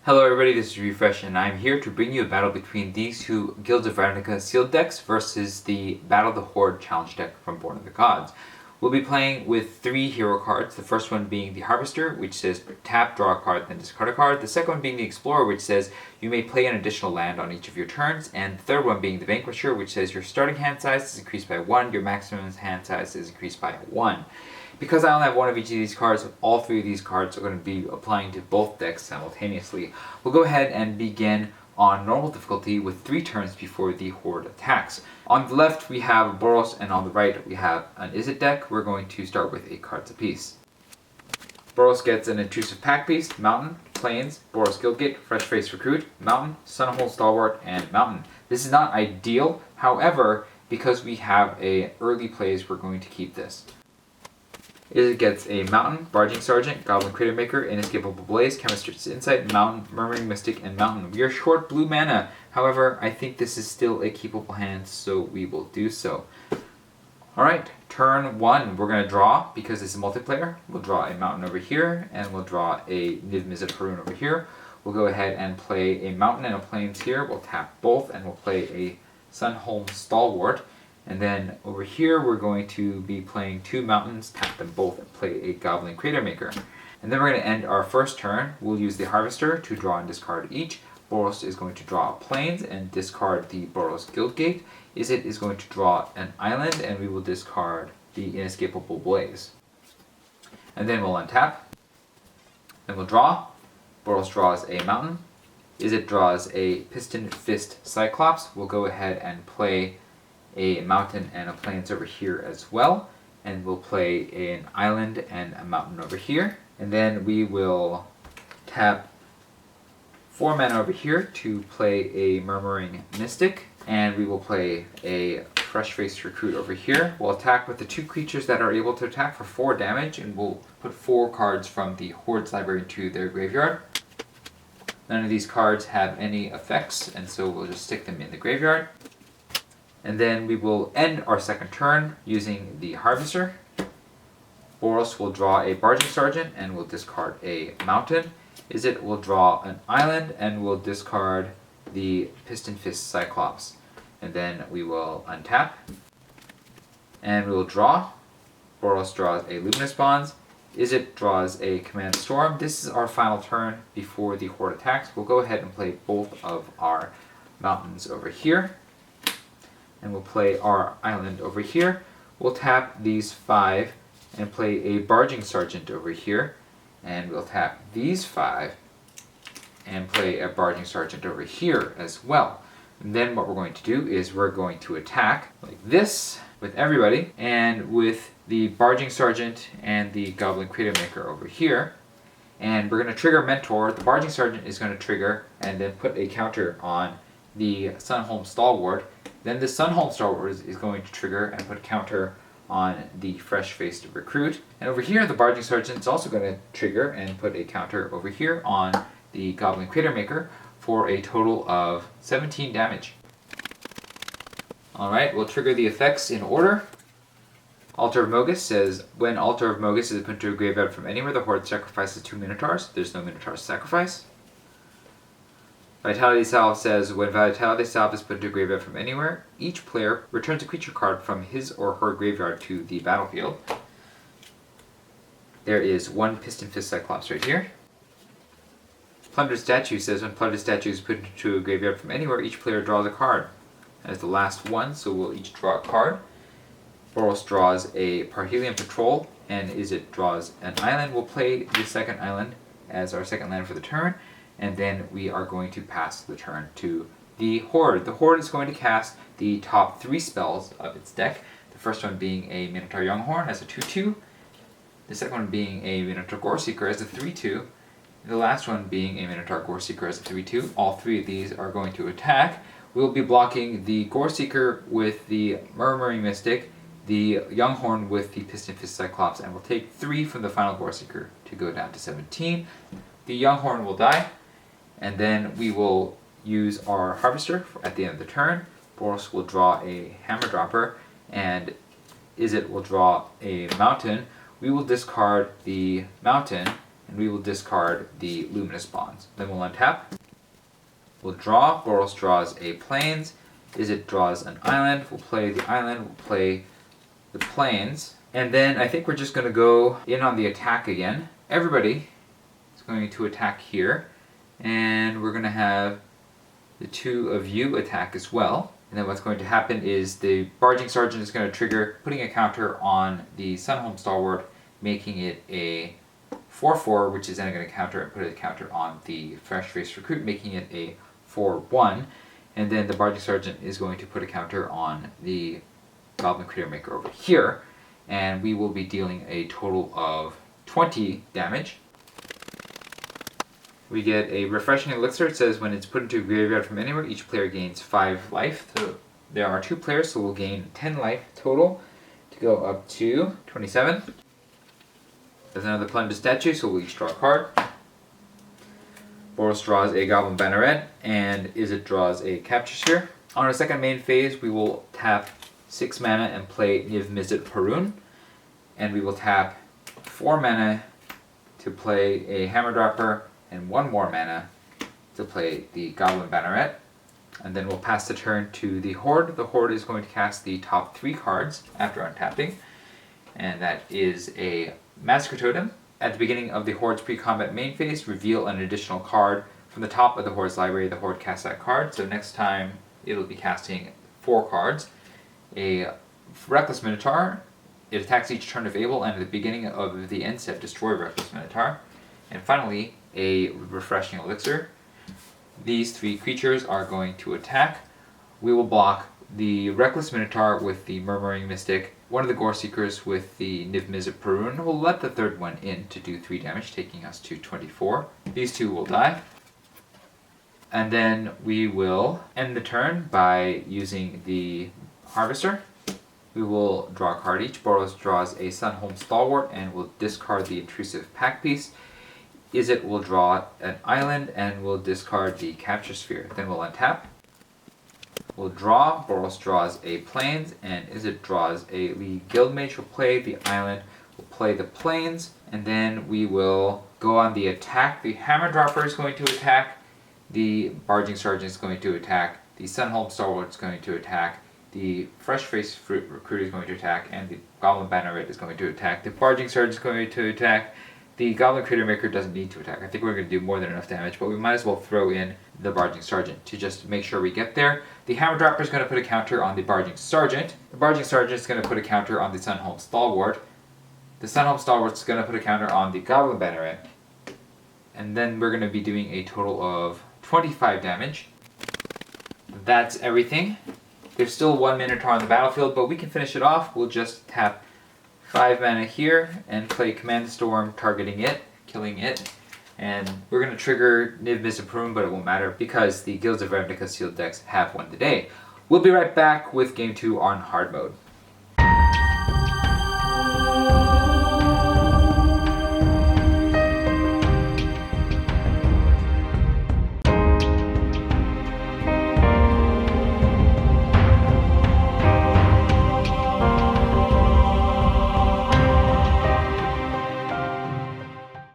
Hello everybody, this is Refresh and I'm here to bring you a battle between these two Guilds of Ravnica sealed decks versus the Battle of the Horde challenge deck from Born of the Gods. We'll be playing with 3 hero cards, the first one being the Harvester, which says tap, draw a card, then discard a card. The second one being the Explorer, which says you may play an additional land on each of your turns. And the third one being the Vanquisher, which says your starting hand size is increased by 1, your maximum hand size is increased by 1. Because I only have one of each of these cards, all 3 of these cards are going to be applying to both decks simultaneously. We'll go ahead and begin on normal difficulty with 3 turns before the Horde attacks. On the left we have Boros, and on the right we have an Izzet deck. We're going to start with 8 cards apiece. Boros gets an Intrusive Pack Beast, Mountain, Plains, Boros Guildgate, Fresh Face Recruit, Mountain, Sunhold Stalwart, and Mountain. This is not ideal, however, because we have an early plays, we're going to keep this. It gets a Mountain, Barging Sergeant, Goblin Cratermaker, Inescapable Blaze, Chemist's Insight, Mountain, Murmuring Mystic, and Mountain. We are short blue mana, however, I think this is still a keepable hand, so we will do so. Alright, turn 1, we're going to draw, because this is multiplayer. We'll draw a Mountain over here, and we'll draw a Niv Mizzet Haroon over here. We'll go ahead and play a Mountain and a Plains here. We'll tap both, and we'll play a Sunhold Stalwart. And then over here we're going to be playing 2 Mountains, tap them both, and play a Goblin Cratermaker. And then we're going to end our first turn. We'll use the Harvester to draw and discard each. Boros is going to draw a Plains and discard the Boros Guildgate. Izzet is going to draw an Island, and we will discard the Inescapable Blaze. And then we'll untap. Then we'll draw. Boros draws a Mountain. Izzet draws a Piston Fist Cyclops. We'll go ahead and play a Mountain and a Plains over here as well, and we'll play an Island and a Mountain over here, and then we will tap 4 mana over here to play a Murmuring Mystic, and we will play a Fresh Faced Recruit over here. We'll attack with the 2 creatures that are able to attack for 4 damage, and we'll put 4 cards from the Horde's library into their graveyard. None of these cards have any effects, and so we'll just stick them in the graveyard. And then we will end our second turn using the Harvester. Boros will draw a Barging Sergeant and will discard a Mountain. Izzet will draw an Island and will discard the Piston Fist Cyclops. And then we will untap. And we will draw. Boros draws a Luminous Bonds. Izzet draws a Command Storm. This is our final turn before the Horde attacks. We'll go ahead and play both of our Mountains over here. And we'll play our Island over here. We'll tap these 5 and play a Barging Sergeant over here. And we'll tap these 5 and play a Barging Sergeant over here as well. And then what we're going to do is we're going to attack like this with everybody, and with the Barging Sergeant and the Goblin Cratermaker over here. And we're going to trigger Mentor. The Barging Sergeant is going to trigger and then put a counter on the Sunhold Stalwart. Then the Sunhold Stalwart is going to trigger and put a counter on the Fresh Faced Recruit. And over here, the Barging Sergeant is also going to trigger and put a counter over here on the Goblin Cratermaker for a total of 17 damage. Alright, we'll trigger the effects in order. Altar of Mogis says, when Altar of Mogis is put to a graveyard from anywhere, the Horde sacrifices 2 Minotaurs. There's no Minotaur sacrifice. Vitality Salve says, when Vitality Salve is put to a graveyard from anywhere, each player returns a creature card from his or her graveyard to the battlefield. There is 1 Piston Fist Cyclops right here. Plundered Statue says, when Plundered Statue is put to a graveyard from anywhere, each player draws a card. That is the last one, so we'll each draw a card. Boros draws a Parhelion Patrol, and Izzet draws an Island. We'll play the second Island as our second land for the turn. And then we are going to pass the turn to the Horde. The Horde is going to cast the top 3 spells of its deck. The first one being a Minotaur Younghorn as a 2/2. The second one being a Minotaur Goreseeker as a 3/2. The last one being a Minotaur Goreseeker as a 3/2. All 3 of these are going to attack. We'll be blocking the Goreseeker with the Murmuring Mystic, the Younghorn with the Piston Fist Cyclops, and we'll take 3 from the final Goreseeker to go down to 17. The Younghorn will die. And then we will use our Harvester at the end of the turn. Boros will draw a Hammer Dropper, and Izzet will draw a Mountain. We will discard the Mountain and we will discard the Luminous Bonds. Then we'll untap. We'll draw. Boros draws a Plains. Izzet draws an island. We'll play the island. We'll play the Plains. And then I think we're just going to go in on the attack again. Everybody is going to attack here. And we're going to have the two of you attack as well. And then what's going to happen is the Barging Sergeant is going to trigger, putting a counter on the Sunhome Stalwart, making it a 4/4, which is then going to counter and put a counter on the Fresh-Faced Recruit, making it a 4/1. And then the Barging Sergeant is going to put a counter on the Goblin Creature Maker over here. And we will be dealing a total of 20 damage. We get a refreshing elixir. It says when it's put into a graveyard from anywhere, each player gains 5 life. So there are 2 players, so we'll gain 10 life total to go up to 27. There's another plunder statue, so we'll each draw a card. Boros draws a Goblin Banneret, and Izzet draws a Capture Sphere. On our second main phase, we will tap 6 mana and play Niv Mizzet Parun, and we will tap 4 mana to play a Hammer Dropper, and 1 more mana to play the Goblin Banneret. And then we'll pass the turn to the Horde. The Horde is going to cast the top 3 cards after untapping. And that is a Massacre Totem. At the beginning of the Horde's pre-combat main phase, reveal an additional card from the top of the Horde's library. The Horde casts that card, so next time it'll be casting 4 cards. A Reckless Minotaur. It attacks each turn if able, and at the beginning of the end step, destroy Reckless Minotaur. And finally, a Refreshing Elixir. These 3 creatures are going to attack. We will block the Reckless Minotaur with the Murmuring Mystic, one of the Gore Seekers with the Niv Mizzet Parun. We'll let the third one in to do 3 damage, taking us to 24. These 2 will die. And then we will end the turn by using the Harvester. We will draw a card each. Boros draws a Sunhome Stalwart and will discard the Intrusive Pack Piece. Izzet will draw an island and will discard the Capture Sphere. Then we'll untap. We'll draw. Boros draws a Plains and Izzet draws a League Guildmage. We'll play the island. We'll play the Plains. And then we will go on the attack. The Hammer Dropper is going to attack. The Barging Sergeant is going to attack. The Sunhome Stalwart is going to attack. The Fresh-Faced Recruit is going to attack. And the Goblin Banneret is going to attack. The Barging Sergeant is going to attack. The Goblin Creature Maker doesn't need to attack. I think we're going to do more than enough damage, but we might as well throw in the Barging Sergeant to just make sure we get there. The Hammer Dropper is going to put a counter on the Barging Sergeant. The Barging Sergeant is going to put a counter on the Sunhome Stalwart. The Sunhome Stalwart is going to put a counter on the Goblin Banneret. And then we're going to be doing a total of 25 damage. That's everything. There's still 1 Minotaur on the battlefield, but we can finish it off. We'll just tap 5 mana here and play Command Storm, targeting it, killing it. And we're going to trigger Niv Mizzet Parun, but it won't matter because the Guilds of Ravnica sealed decks have won the day. We'll be right back with Game 2 on hard mode.